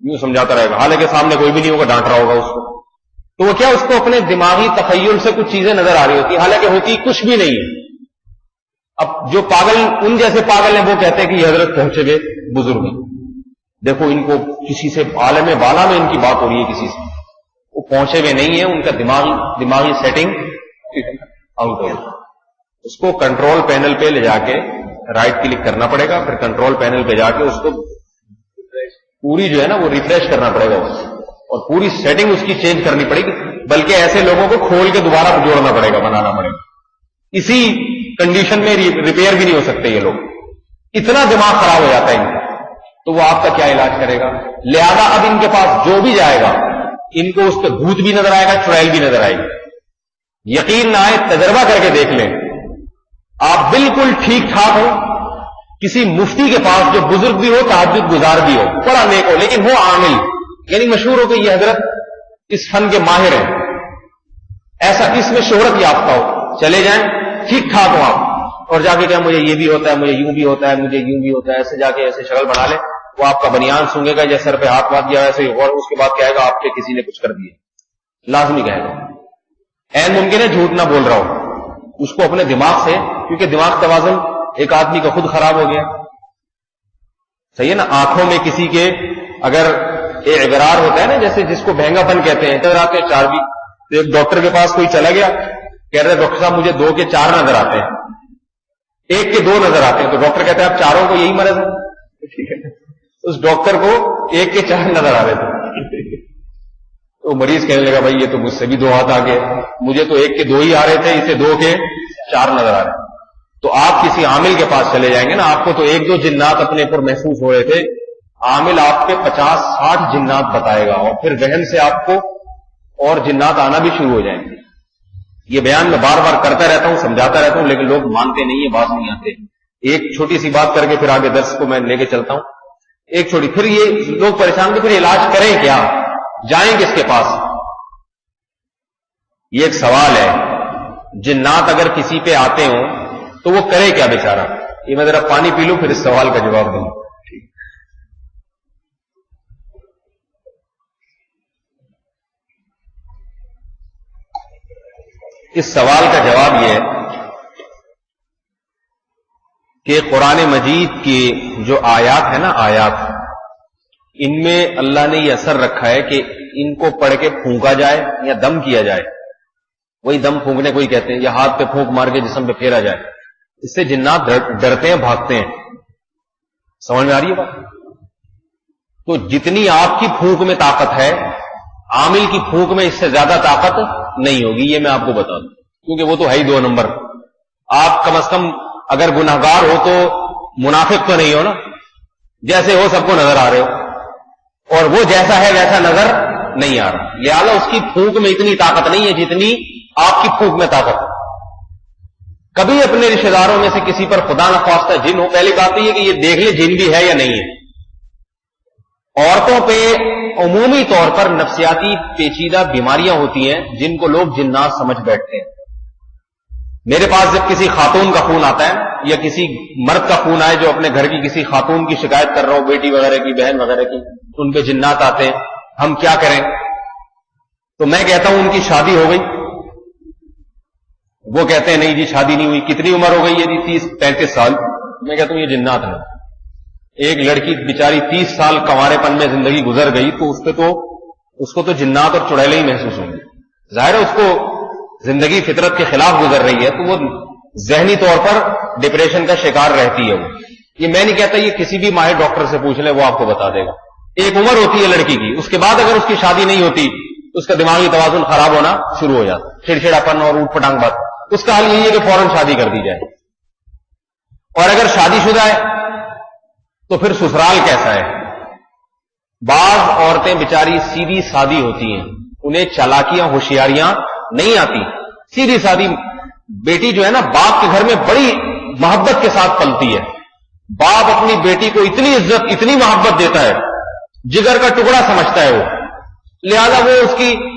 یوں سمجھاتا رہے گا، حالانکہ سامنے کوئی بھی نہیں ہوگا، ڈانٹ رہا ہوگا اس کو. تو وہ کیا، اس کو اپنے دماغی تخیل سے کچھ چیزیں نظر آ رہی ہوتی، حالانکہ ہوتی کچھ بھی نہیں ہے. اب جو پاگل، ان جیسے پاگل ہیں، وہ کہتے ہیں کہ یہ حضرت پہنچے ہوئے بزرگ ہیں، دیکھو ان کو کسی سے عالم بالا میں ان کی بات ہو رہی ہے کسی سے. وہ پہنچے ہوئے نہیں ہیں، ان کا دماغی سیٹنگ آؤٹ ہو. اس کو کنٹرول پینل پہ لے جا کے رائٹ کلک کرنا پڑے گا، پھر کنٹرول پینل پہ جا کے اس کو پوری جو ہے نا وہ ریفریش کرنا پڑے گا، اور پوری سیٹنگ اس کی چینج کرنی پڑے گی. بلکہ ایسے لوگوں کو کھول کے دوبارہ جوڑنا پڑے گا، بنانا پڑے گا. اسی کنڈیشن میں ریپیئر بھی نہیں ہو سکتے یہ لوگ، اتنا دماغ خراب ہو جاتا ہے ان کا. تو وہ آپ کا کیا علاج کرے گا؟ لہذا اب ان کے پاس جو بھی جائے گا، ان کو اس پہ بھوت بھی نظر آئے گا، چڑیل بھی نظر آئے گی. یقین نہ آئے، تجربہ کر کے دیکھ لیں. آپ بالکل ٹھیک ٹھاک ہو، کسی مفتی کے پاس جو بزرگ بھی ہو، تہجد گزار بھی ہو، بڑا نیک ہو، لیکن وہ عامل، یعنی مشہور ہو کہ یہ حضرت اس فن کے ماہر ہیں، ایسا اس میں شہرت یافتہ ہو، چلے جائیں ٹھیک ٹھاک ہو آپ، اور جا کے کیا مجھے یہ بھی ہوتا ہے، مجھے یوں بھی ہوتا ہے، مجھے یوں بھی ہوتا ہے، ایسے جا کے ایسے شکل بنا لے. وہ آپ کا بنیان سونگے گا یا سر پہ ہاتھ مار دیا ایسے، اور اس کے بعد کہے گا آپ کے کسی نے کچھ کر دیا، لازمی کہے گا. این ممکن ہے جھوٹ نہ بول رہا ہو، اس کو اپنے دماغ سے، کیونکہ دماغ توازن ایک آدمی کا خود خراب ہو گیا. صحیح ہے نا؟ آنکھوں میں کسی کے اگر اعتراض ہوتا ہے نا، جیسے جس کو بہنگا پن کہتے ہیں، نظر آتے ہیں چار بھی. تو ایک ڈاکٹر کے پاس کوئی چلا گیا، کہہ رہے ڈاکٹر صاحب مجھے 2 کے 4 نظر آتے ہیں، 1 کے 2 نظر آتے ہیں. تو ڈاکٹر کہتے ہیں آپ چاروں کو یہی مرض ہے؟ ٹھیک ہے. اس ڈاکٹر کو 1 کے 4 نظر آ رہے تھے. تو مریض کہنے لگا بھائی یہ تو مجھ سے بھی 2 ہاتھ آگے، مجھے تو 1 کے 2 ہی آ رہے تھے، اسے 2 کے 4 نظر آ رہے ہیں. تو آپ کسی عامل کے پاس چلے جائیں گے نا، آپ کو تو 1-2 جنات اپنے پر محسوس ہو رہے تھے، عامل آپ کے 50-60 جنات بتائے گا، اور پھر ذہن سے آپ کو اور جنات آنا بھی شروع ہو جائیں گے. یہ بیان میں بار بار کرتا رہتا ہوں، سمجھاتا رہتا ہوں، لیکن لوگ مانتے نہیں ہیں، باز نہیں آتے. ایک چھوٹی سی بات کر کے پھر آگے درس کو میں لے کے چلتا ہوں. ایک چھوٹی، پھر یہ لوگ پریشان، پھر علاج کریں کیا، جائیں کس کے پاس؟ یہ ایک سوال ہے. جنات اگر کسی پہ آتے ہوں تو وہ کرے کیا بیچارہ؟ یہ میں ذرا پانی پی لوں پھر اس سوال کا جواب دوں. اس سوال کا جواب یہ ہے کہ قرآن مجید کی جو آیات ہے نا، آیات، ان میں اللہ نے یہ اثر رکھا ہے کہ ان کو پڑھ کے پھونکا جائے یا دم کیا جائے. وہی دم پھونکنے کو ہی کہتے ہیں، یا ہاتھ پہ پھونک مار کے جسم پہ پھیرا جائے. اس سے جنات ڈرتے ہیں، بھاگتے ہیں. سمجھ میں آ رہی ہے بات؟ تو جتنی آپ کی پھونک میں طاقت ہے، عامل کی پھونک میں اس سے زیادہ طاقت نہیں ہوگی، یہ میں آپ کو بتا دوں، کیونکہ وہ تو ہے ہی 2 نمبر. آپ کم از کم اگر گناہگار ہو تو منافق تو نہیں ہو نا، جیسے ہو سب کو نظر آ رہے ہو، اور وہ جیسا ہے ویسا نظر نہیں آ رہا. لہٰذا اس کی پھونک میں اتنی طاقت نہیں ہے جتنی آپ کی پھونک میں طاقت ہے. کبھی اپنے رشتے داروں میں سے کسی پر خدا نخواستہ جن ہو، پہلی بات یہ کہ یہ دیکھ لے جن بھی ہے یا نہیں ہے. عورتوں پہ عمومی طور پر نفسیاتی پیچیدہ بیماریاں ہوتی ہیں جن کو لوگ جنات سمجھ بیٹھتے ہیں. میرے پاس جب کسی خاتون کا خون آتا ہے یا کسی مرد کا خون آئے جو اپنے گھر کی کسی خاتون کی شکایت کر رہا ہو، بیٹی وغیرہ کی، بہن وغیرہ کی، ان پہ جنات آتے ہیں، ہم کیا کریں؟ تو میں کہتا ہوں ان کی شادی ہو گئی. وہ کہتے ہیں نہیں جی شادی نہیں ہوئی. کتنی عمر ہو گئی ہے جی؟ 30-35 سال. میں کہتا ہوں یہ جنات ہیں. ایک لڑکی بیچاری 30 سال کنوارے پن میں زندگی گزر گئی تو اس کو تو جنات اور چڑیلیں ہی محسوس ہوں گی. ظاہر ہے اس کو زندگی فطرت کے خلاف گزر رہی ہے تو وہ ذہنی طور پر ڈپریشن کا شکار رہتی ہے. وہ یہ میں نہیں کہتا، یہ کسی بھی ماہر ڈاکٹر سے پوچھ لیں، وہ آپ کو بتا دے گا. ایک عمر ہوتی ہے لڑکی کی، اس کے بعد اگر اس کی شادی نہیں ہوتی تو اس کا دماغی توازن خراب ہونا شروع ہو جاتا، چڑچڑاپن اور اوٹ پٹانگ بات. اس کا حل یہی ہے کہ فوراً شادی کر دی جائے. اور اگر شادی شدہ ہے تو پھر سسرال کیسا ہے؟ بعض عورتیں بیچاری سیدھی سادی ہوتی ہیں، انہیں چالاکیاں ہوشیاریاں نہیں آتی. سیدھی سادی بیٹی جو ہے نا، باپ کے گھر میں بڑی محبت کے ساتھ پلتی ہے. باپ اپنی بیٹی کو اتنی عزت، اتنی محبت دیتا ہے، جگر کا ٹکڑا سمجھتا ہے وہ. لہذا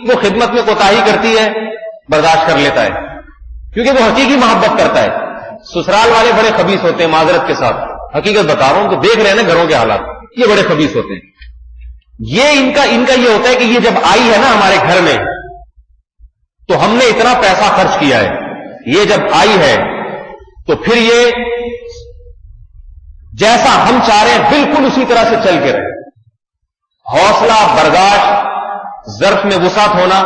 وہ خدمت میں کوتاہی کرتی ہے، برداشت کر لیتا ہے، کیونکہ وہ حقیقی محبت کرتا ہے. سسرال والے بڑے خبیث ہوتے ہیں، معذرت کے ساتھ حقیقت بتا رہا ہوں، تو دیکھ رہے ہیں نا گھروں کے حالات، یہ بڑے خبیث ہوتے ہیں. یہ ان کا یہ ہوتا ہے کہ یہ جب آئی ہے نا ہمارے گھر میں تو ہم نے اتنا پیسہ خرچ کیا ہے، یہ جب آئی ہے تو پھر یہ جیسا ہم چاہ رہے ہیں بالکل اسی طرح سے چل کے رہے. حوصلہ، برداشت، ظرف میں وسعت ہونا،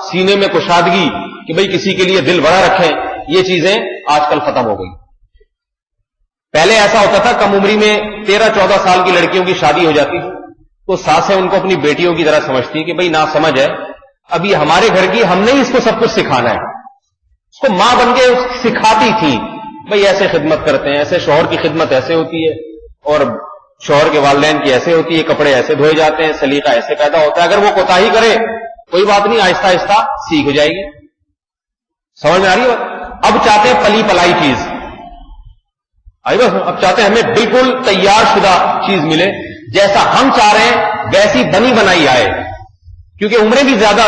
سینے میں کشادگی کہ بھئی کسی کے لیے دل بڑا رکھیں، یہ چیزیں آج کل ختم ہو گئی. پہلے ایسا ہوتا تھا کم عمری میں 13-14 سال کی لڑکیوں کی شادی ہو جاتی تو ساسیں ان کو اپنی بیٹیوں کی طرح سمجھتی کہ بھئی نا سمجھ ہے، اب یہ ہمارے گھر کی، ہم نے اس کو سب کچھ سکھانا ہے. اس کو ماں بن کے سکھاتی تھی بھئی ایسے خدمت کرتے ہیں، ایسے شوہر کی خدمت ایسے ہوتی ہے، اور شوہر کے والدین کی ایسے ہوتی ہے، کپڑے ایسے دھوئے جاتے ہیں، سلیقہ ایسے پیدا ہوتا ہے. اگر وہ کوتاہی کرے کوئی بات نہیں، آہستہ آہستہ سیکھ جائے گی. سمجھ میں آ رہی ہے؟ اب چاہتے ہیں پلی پلائی چیز، بس اب چاہتے ہیں ہمیں بالکل تیار شدہ چیز ملے، جیسا ہم چاہ رہے ہیں ویسی بنی بنائی آئے. کیونکہ عمریں بھی زیادہ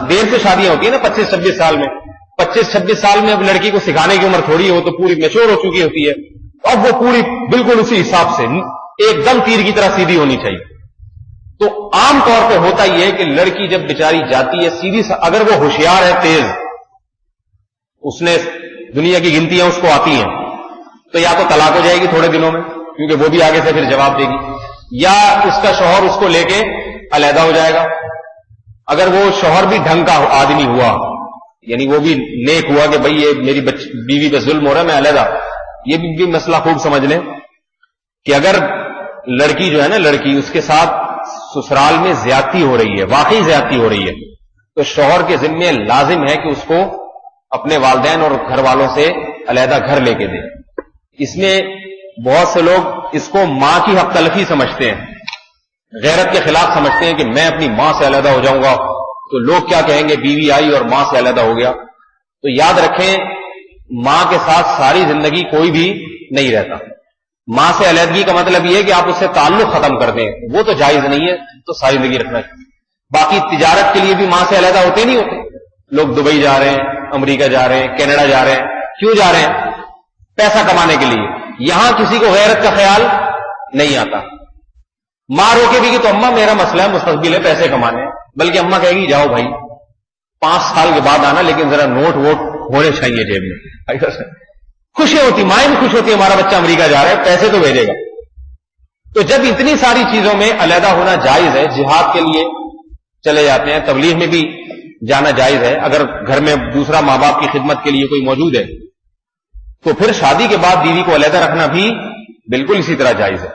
دیر سے شادیاں ہوتی ہیں نا، 25-26 سال میں. 25-26 سال میں اب لڑکی کو سکھانے کی عمر تھوڑی ہو، تو پوری میچور ہو چکی ہوتی ہے. اب وہ پوری بالکل اسی حساب سے ایک دم تیر کی طرح سیدھی ہونی چاہیے. تو عام طور پہ ہوتا یہ ہے کہ لڑکی جب بیچاری جاتی ہے سیدھی، اگر وہ ہوشیار ہے، تیز، اس نے دنیا کی گنتیاں اس کو آتی ہیں، تو یا تو طلاق ہو جائے گی تھوڑے دنوں میں، کیونکہ وہ بھی آگے سے پھر جواب دے گی، یا اس کا شوہر اس کو لے کے علیحدہ ہو جائے گا. اگر وہ شوہر بھی ڈھنگ کا آدمی ہوا، یعنی وہ بھی نیک ہوا کہ بھئی یہ میری بیوی پہ ظلم ہو رہا ہے، میں علیحدہ. یہ بھی مسئلہ خوب سمجھ لیں کہ اگر لڑکی جو ہے نا، لڑکی اس کے ساتھ سسرال میں زیادتی ہو رہی ہے، واقعی زیادتی ہو رہی ہے، تو شوہر کے ذمے لازم ہے کہ اس کو اپنے والدین اور گھر والوں سے علیحدہ گھر لے کے دے. اس میں بہت سے لوگ اس کو ماں کی حق تلفی سمجھتے ہیں، غیرت کے خلاف سمجھتے ہیں کہ میں اپنی ماں سے علیحدہ ہو جاؤں گا تو لوگ کیا کہیں گے، بیوی آئی اور ماں سے علیحدہ ہو گیا. تو یاد رکھیں، ماں کے ساتھ ساری زندگی کوئی بھی نہیں رہتا. ماں سے علیحدگی کا مطلب یہ ہے کہ آپ اس سے تعلق ختم کر دیں، وہ تو جائز نہیں ہے، تو ساری زندگی رکھنا ہے. باقی تجارت کے لیے بھی ماں سے علیحدہ ہوتے نہیں ہوتے. لوگ دبئی جا رہے ہیں، امریکہ جا رہے ہیں، کینیڈا جا رہے ہیں، کیوں جا رہے ہیں؟ پیسہ کمانے کے لیے. یہاں کسی کو غیرت کا خیال نہیں آتا. ماں روکے بھی کہ تو اماں میرا مسئلہ ہے، مستقبل ہے، پیسے کمانے، بلکہ اماں کہے گی جاؤ بھائی 5 سال کے بعد آنا، لیکن ذرا نوٹ ووٹ ہونے چاہیے جیب میں. خوشی ہوتی، مائیں بھی خوش ہوتی ہے، ہمارا بچہ امریکہ جا رہا ہے، پیسے تو بھیجے گا. تو جب اتنی ساری چیزوں میں علیحدہ ہونا جائز ہے، جہاد کے لیے چلے جاتے ہیں، تبلیغ میں بھی جانا جائز ہے، اگر گھر میں دوسرا ماں باپ کی خدمت کے لیے کوئی موجود ہے، تو پھر شادی کے بعد بیوی کو علیحدہ رکھنا بھی بالکل اسی طرح جائز ہے.